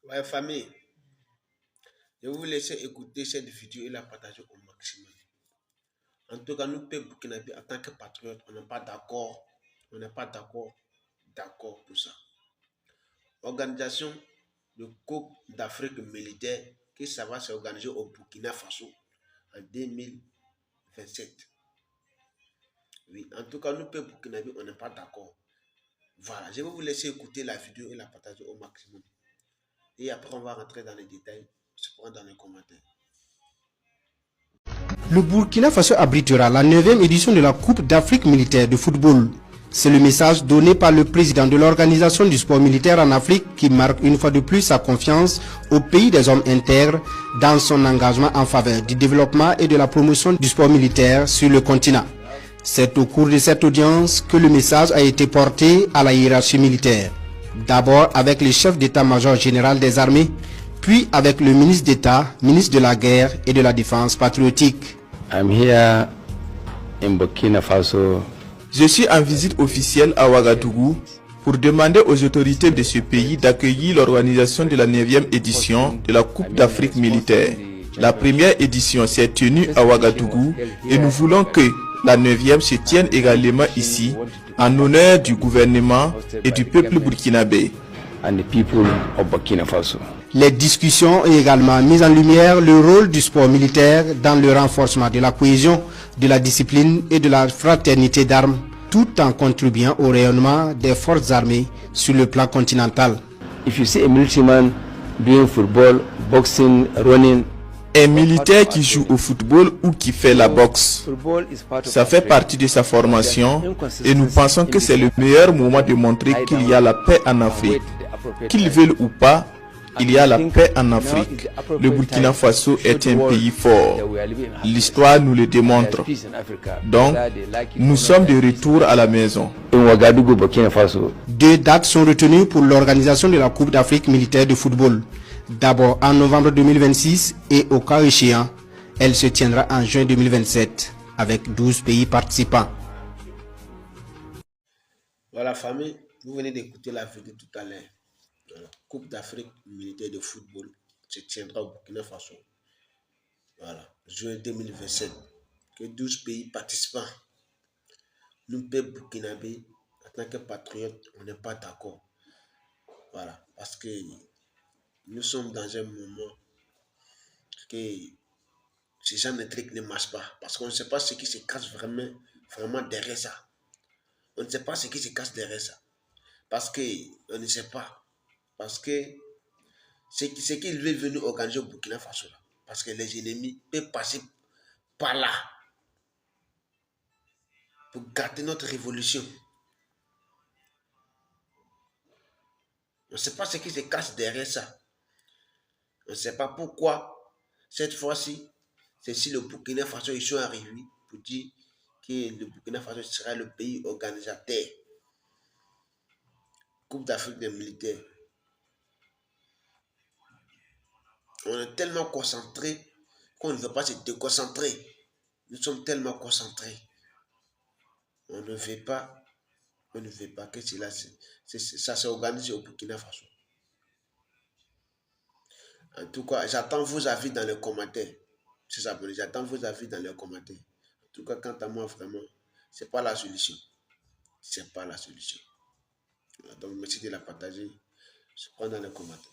Ouais, famille, je vais vous laisser écouter cette vidéo et la partager au maximum. En tout cas, nous, peuple burkinabé, en tant que patriotes, on n'est pas d'accord. On n'est pas d'accord pour ça. Organisation de Coupe d'Afrique militaire qui ça va s'organiser au Burkina Faso en 2027. Oui, en tout cas, nous, peuple burkinabé, on n'est pas d'accord. Voilà, je vais vous laisser écouter la vidéo et la partager au maximum. Et après, on va rentrer dans les détails, se prendre dans les commentaires. Le Burkina Faso abritera la 9e édition de la Coupe d'Afrique militaire de football. C'est le message donné par le président de l'Organisation du sport militaire en Afrique qui marque une fois de plus sa confiance au pays des hommes intègres dans son engagement en faveur du développement et de la promotion du sport militaire sur le continent. C'est au cours de cette audience que le message a été porté à la hiérarchie militaire. D'abord avec le chef d'état-major général des armées, puis avec le ministre d'État, ministre de la Guerre et de la Défense patriotique. I'm here in Burkina Faso. Je suis en visite officielle à Ouagadougou pour demander aux autorités de ce pays d'accueillir l'organisation de la 9e édition de la Coupe d'Afrique militaire. La première édition s'est tenue à Ouagadougou et nous voulons que la 9e se tienne également ici en honneur du gouvernement et du peuple burkinabé. And the people of Burkina Faso. Les discussions ont également mis en lumière le rôle du sport militaire dans le renforcement de la cohésion, de la discipline et de la fraternité d'armes, tout en contribuant au rayonnement des forces armées sur le plan continental. If you see a military man doing football, boxing, running, Un militaire qui joue au football ou qui fait la boxe, ça fait partie de sa formation et nous pensons que c'est le meilleur moment de montrer qu'il y a la paix en Afrique. Qu'ils veulent ou pas, il y a la paix en Afrique. Le Burkina Faso est un pays fort. L'histoire nous le démontre. Donc, nous sommes de retour à la maison. in Ouagadougou, Burkina Faso. 2 dates sont retenues pour l'organisation de la Coupe d'Afrique militaire de football. D'abord en novembre 2026 et au cas échéant, elle se tiendra en juin 2027 avec 12 pays participants. Voilà, famille, vous venez d'écouter la vidéo tout à l'heure. La Coupe d'Afrique militaire de football se tiendra au Burkina Faso. Voilà, juin 2027. Que 12 pays participants. Nous, peuple burkinabé, en tant que patriotes, on n'est pas d'accord. Voilà, parce que nous sommes dans un moment que ces gens de trucs ne marchent pas. Parce qu'on ne sait pas ce qui se cache vraiment derrière ça. On ne sait pas ce qui se cache derrière ça. Parce qu'on ne sait pas. Parce que ce qu'ils veulent venir organiser au Burkina Faso, là, parce que les ennemis peuvent passer par là pour garder notre révolution. On ne sait pas ce qui se cache derrière ça. On ne sait pas pourquoi cette fois-ci, c'est si le Burkina Faso ils sont arrivés pour dire que le Burkina Faso sera le pays organisateur. Coupe d'Afrique des militaires. On est tellement concentré qu'on ne veut pas se déconcentrer. Nous sommes tellement concentrés. On ne veut pas que ça s'organise au Burkina Faso. En tout cas, j'attends vos avis dans les commentaires. J'attends vos avis dans les commentaires. En tout cas, quant à moi, vraiment, c'est pas la solution. C'est pas la solution. Donc, merci de la partager. Je prends dans les commentaires.